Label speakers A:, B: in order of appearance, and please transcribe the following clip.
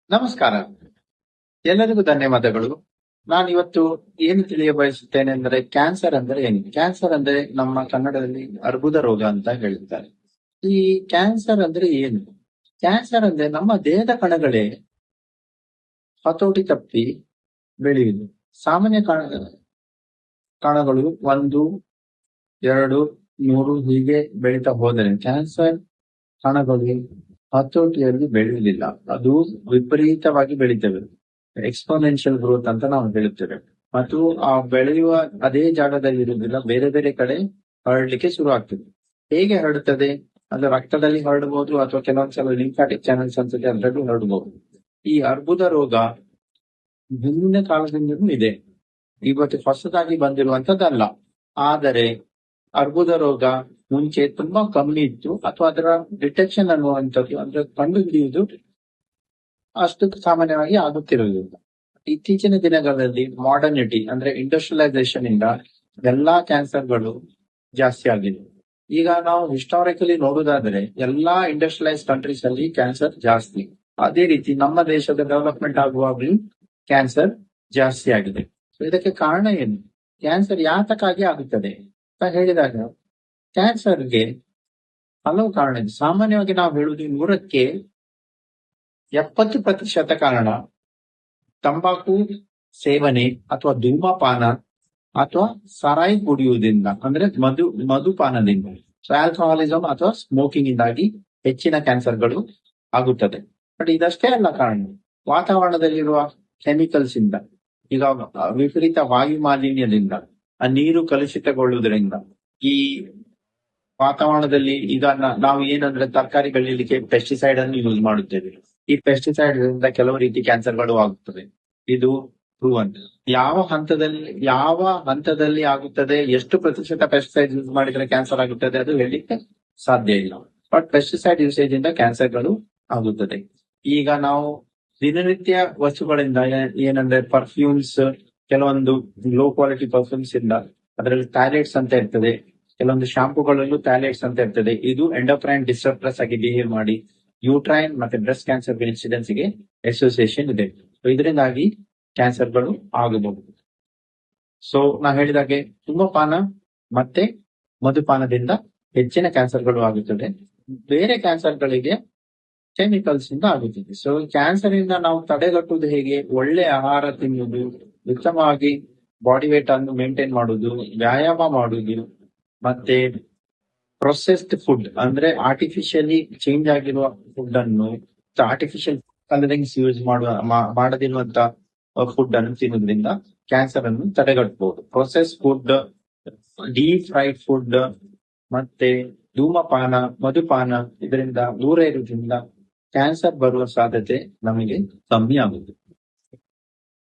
A: ನಮಸ್ಕಾರ. ಎಲ್ಲರಿಗೂ ಧನ್ಯವಾದಗಳು. ನಾನು ಇವತ್ತು ಏನು ತಿಳಿಯ ಬಯಸುತ್ತೇನೆ ಅಂದರೆ ಕ್ಯಾನ್ಸರ್ ಅಂದ್ರೆ ಏನು? ಕ್ಯಾನ್ಸರ್ ಅಂದ್ರೆ ನಮ್ಮ ಕನ್ನಡದಲ್ಲಿ ಅರ್ಬುದ ರೋಗ ಅಂತ ಹೇಳುತ್ತಾರೆ. ಈ ಕ್ಯಾನ್ಸರ್ ಅಂದ್ರೆ ಏನು? ಕ್ಯಾನ್ಸರ್ ಅಂದ್ರೆ ನಮ್ಮ ದೇಹದ ಕಣಗಳೇ ಹತೋಟಿ ತಪ್ಪಿ ಬೆಳೆಯುವುದು. ಸಾಮಾನ್ಯ ಕಣಗಳು 1, 2, 3 ಹೀಗೆ ಬೆಳೀತಾ ಹೋದರೆ ಕ್ಯಾನ್ಸರ್ ಕಣಗಳು ಹತೋಟಿಯಲ್ಲಿ ಬೆಳೆಯುವುದಿಲ್ಲ. ಅದು ವಿಪರೀತವಾಗಿ ಬೆಳೀತವೆ. ಎಕ್ಸ್ಪೋನೆನ್ಷಿಯಲ್ ಗ್ರೋತ್ ಅಂತ ನಾವು ಹೇಳುತ್ತೇವೆ. ಮತ್ತು ಆ ಬೆಳೆಯುವ ಅದೇ ಜಾಗದಲ್ಲಿ ಇರುವುದಿಲ್ಲ, ಬೇರೆ ಬೇರೆ ಕಡೆ ಹರಡ್ಲಿಕ್ಕೆ ಶುರು ಆಗ್ತದೆ. ಹೇಗೆ ಹರಡುತ್ತದೆ? ಅದು ರಕ್ತದಲ್ಲಿ ಹರಡಬಹುದು ಅಥವಾ ಕೆಲವೊಂದ್ಸಲ ಲಿಂಫಾಟಿಕ್ ಚಾನೆಲ್ಸ್ ಅನ್ಸುತ್ತೆ ಅದರಲ್ಲೂ ಹರಡಬಹುದು. ಈ ಅರ್ಬುದ ರೋಗ ಹಿಂದಿನ ಕಾಲದಿಂದಲೂ ಇದೆ, ಇವತ್ತು ಹೊಸದಾಗಿ ಬಂದಿರುವಂತದ್ದಲ್ಲ. ಆದರೆ ಅರ್ಬುದ ರೋಗ ಮುಂಚೆ ತುಂಬಾ ಕಮ್ಮಿ ಇತ್ತು, ಅಥವಾ ಅದರ ಡಿಟೆಕ್ಷನ್ ಅನ್ನುವಂಥದ್ದು ಅಂದ್ರೆ ಕಂಡು ಹಿಡಿಯುವುದು ಅಷ್ಟು ಸಾಮಾನ್ಯವಾಗಿ ಆಗುತ್ತಿರುವುದಿಲ್ಲ. ಇತ್ತೀಚಿನ ದಿನಗಳಲ್ಲಿ ಮಾಡರ್ನಿಟಿ ಅಂದ್ರೆ ಇಂಡಸ್ಟ್ರಿಯಲೈಸೇಷನ್ ಇಂದ ಎಲ್ಲಾ ಕ್ಯಾನ್ಸರ್ಗಳು ಜಾಸ್ತಿ ಆಗಿದೆ. ಈಗ ನಾವು ಹಿಸ್ಟಾರಿಕಲಿ ನೋಡುವುದಾದ್ರೆ ಎಲ್ಲಾ ಇಂಡಸ್ಟ್ರಿಯಲೈಸ್ ಕಂಟ್ರೀಸ್ ಅಲ್ಲಿ ಕ್ಯಾನ್ಸರ್ ಜಾಸ್ತಿ. ಅದೇ ರೀತಿ ನಮ್ಮ ದೇಶದ ಡೆವಲಪ್ಮೆಂಟ್ ಆಗುವಾಗಲೂ ಕ್ಯಾನ್ಸರ್ ಜಾಸ್ತಿ ಆಗಿದೆ. ಇದಕ್ಕೆ ಕಾರಣ ಏನು? ಕ್ಯಾನ್ಸರ್ ಯಾತಕ್ಕಾಗಿ ಆಗುತ್ತದೆ ಅಂತ ಹೇಳಿದಾಗ ಕ್ಯಾನ್ಸರ್ಗೆ ಹಲವು ಕಾರಣ ಇದೆ. ಸಾಮಾನ್ಯವಾಗಿ ನಾವು ಹೇಳುವುದು 100ಕ್ಕೆ 70% ಕಾರಣ ತಂಬಾಕು ಸೇವನೆ ಅಥವಾ ಧೂಮಪಾನ ಅಥವಾ ಸಾರಾಯಿ ಕುಡಿಯುವುದರಿಂದ, ಅಂದ್ರೆ ಮಧುಪಾನದಿಂದ, ಆಲ್ಕೋಹಾಲಿಸಂ ಅಥವಾ ಸ್ಮೋಕಿಂಗ್ ಇಂದಾಗಿ ಹೆಚ್ಚಿನ ಕ್ಯಾನ್ಸರ್ಗಳು ಆಗುತ್ತದೆ. ಬಟ್ ಇದಷ್ಟೇ ಅಲ್ಲ ಕಾರಣ. ವಾತಾವರಣದಲ್ಲಿರುವ ಕೆಮಿಕಲ್ಸ್ ಇಂದ, ಈಗ ವಿಪರೀತ ವಾಯು ಮಾಲಿನ್ಯದಿಂದ, ಆ ನೀರು ಕಲುಷಿತಗೊಳ್ಳುವುದರಿಂದ, ಈ ವಾತಾವರಣದಲ್ಲಿ ಈಗ ನಾವು ಏನಂದ್ರೆ ತರಕಾರಿ ಬೆಳೀಲಿಕ್ಕೆ ಪೆಸ್ಟಿಸೈಡ್ ಅನ್ನು ಯೂಸ್ ಮಾಡುತ್ತೇವೆ. ಈ ಪೆಸ್ಟಿಸೈಡ್ ಇಂದ ಕೆಲವು ರೀತಿ ಕ್ಯಾನ್ಸರ್ಗಳು ಆಗುತ್ತವೆ. ಇದು ಪ್ರೂವನ್. ಯಾವ ಹಂತದಲ್ಲಿ ಆಗುತ್ತದೆ, ಎಷ್ಟು ಪ್ರತಿಶತ ಪೆಸ್ಟಿಸೈಡ್ ಯೂಸ್ ಮಾಡಿದ್ರೆ ಕ್ಯಾನ್ಸರ್ ಆಗುತ್ತದೆ ಅದು ಹೇಳಲಿಕ್ಕೆ ಸಾಧ್ಯ ಇಲ್ಲ. ಬಟ್ ಪೆಸ್ಟಿಸೈಡ್ ಯೂಸೇಜ್ ಇಂದ ಕ್ಯಾನ್ಸರ್ಗಳು ಆಗುತ್ತದೆ. ಈಗ ನಾವು ದಿನನಿತ್ಯ ವಸ್ತುಗಳಿಂದ ಏನಂದ್ರೆ ಪರ್ಫ್ಯೂಮ್ಸ್, ಕೆಲವೊಂದು ಲೋ ಕ್ವಾಲಿಟಿ ಪರ್ಫ್ಯೂಮ್ಸ್ ಇಂದ, ಅದರಲ್ಲಿ ಥ್ಯಾಲೇಟ್ಸ್ ಅಂತ ಇರ್ತದೆ, ಕೆಲವೊಂದು ಶಾಂಪೂಗಳಲ್ಲೂ ಥ್ಯಾಲೇಟ್ಸ್ ಅಂತ ಇರ್ತದೆ. ಇದು ಎಂಡೋಕ್ರೈನ್ ಡಿಸ್ಟರ್ಬರ್ಸ್ ಆಗಿ ಬಿಹೇವ್ ಮಾಡಿ ಯೂಟ್ರೈನ್ ಮತ್ತೆ ಬ್ರೆಸ್ಟ್ ಕ್ಯಾನ್ಸರ್ ಇನ್ಸಿಡೆನ್ಸ್ ಗೆ ಅಸೋಸಿಯೇಷನ್ ಇದೆ. ಇದರಿಂದಾಗಿ ಕ್ಯಾನ್ಸರ್ಗಳು ಆಗಬಹುದು. ಸೊ ನಾ ಹೇಳಿದಾಗೆ ಧೂಮಪಾನ ಮತ್ತೆ ಮಧುಪಾನದಿಂದ ಹೆಚ್ಚಿನ ಕ್ಯಾನ್ಸರ್ಗಳು ಆಗುತ್ತದೆ. ಬೇರೆ ಕ್ಯಾನ್ಸರ್ಗಳಿಗೆ ಕೆಮಿಕಲ್ಸ್ ಇಂದ ಆಗುತ್ತದೆ. ಸೊ ಕ್ಯಾನ್ಸರ್ ಇಂದ ನಾವು ತಡೆಗಟ್ಟುವುದು ಹೇಗೆ? ಒಳ್ಳೆ ಆಹಾರ ತಿನ್ನುವುದು, ಉತ್ತಮವಾಗಿ ಬಾಡಿ ವೇಟ್ ಅನ್ನು ಮೇಂಟೈನ್ ಮಾಡುವುದು, ವ್ಯಾಯಾಮ ಮಾಡುವುದು, ಮತ್ತೆ ಪ್ರೊಸೆಸ್ಡ್ ಫುಡ್ ಅಂದ್ರೆ ಆರ್ಟಿಫಿಷಿಯಲಿ ಚೇಂಜ್ ಆಗಿರುವ ಫುಡ್ ಅನ್ನು, ಆರ್ಟಿಫಿಷಿಯಲ್ ಕಲರಿಂಗ್ಸ್ ಯೂಸ್ ಮಾಡದಿರುವಂತ ಫುಡ್ ಅನ್ನು ತಿನ್ನೋದ್ರಿಂದ ಕ್ಯಾನ್ಸರ್ ಅನ್ನು ತಡೆಗಟ್ಟಬಹುದು. Process food, deep fried food ಮತ್ತೆ ಧೂಮಪಾನ, ಮಧುಪಾನ ಇದರಿಂದ ದೂರ ಇರುವುದರಿಂದ ಕ್ಯಾನ್ಸರ್ ಬರುವ ಸಾಧ್ಯತೆ ನಮಗೆ ಕಮ್ಮಿ ಆಗುತ್ತೆ.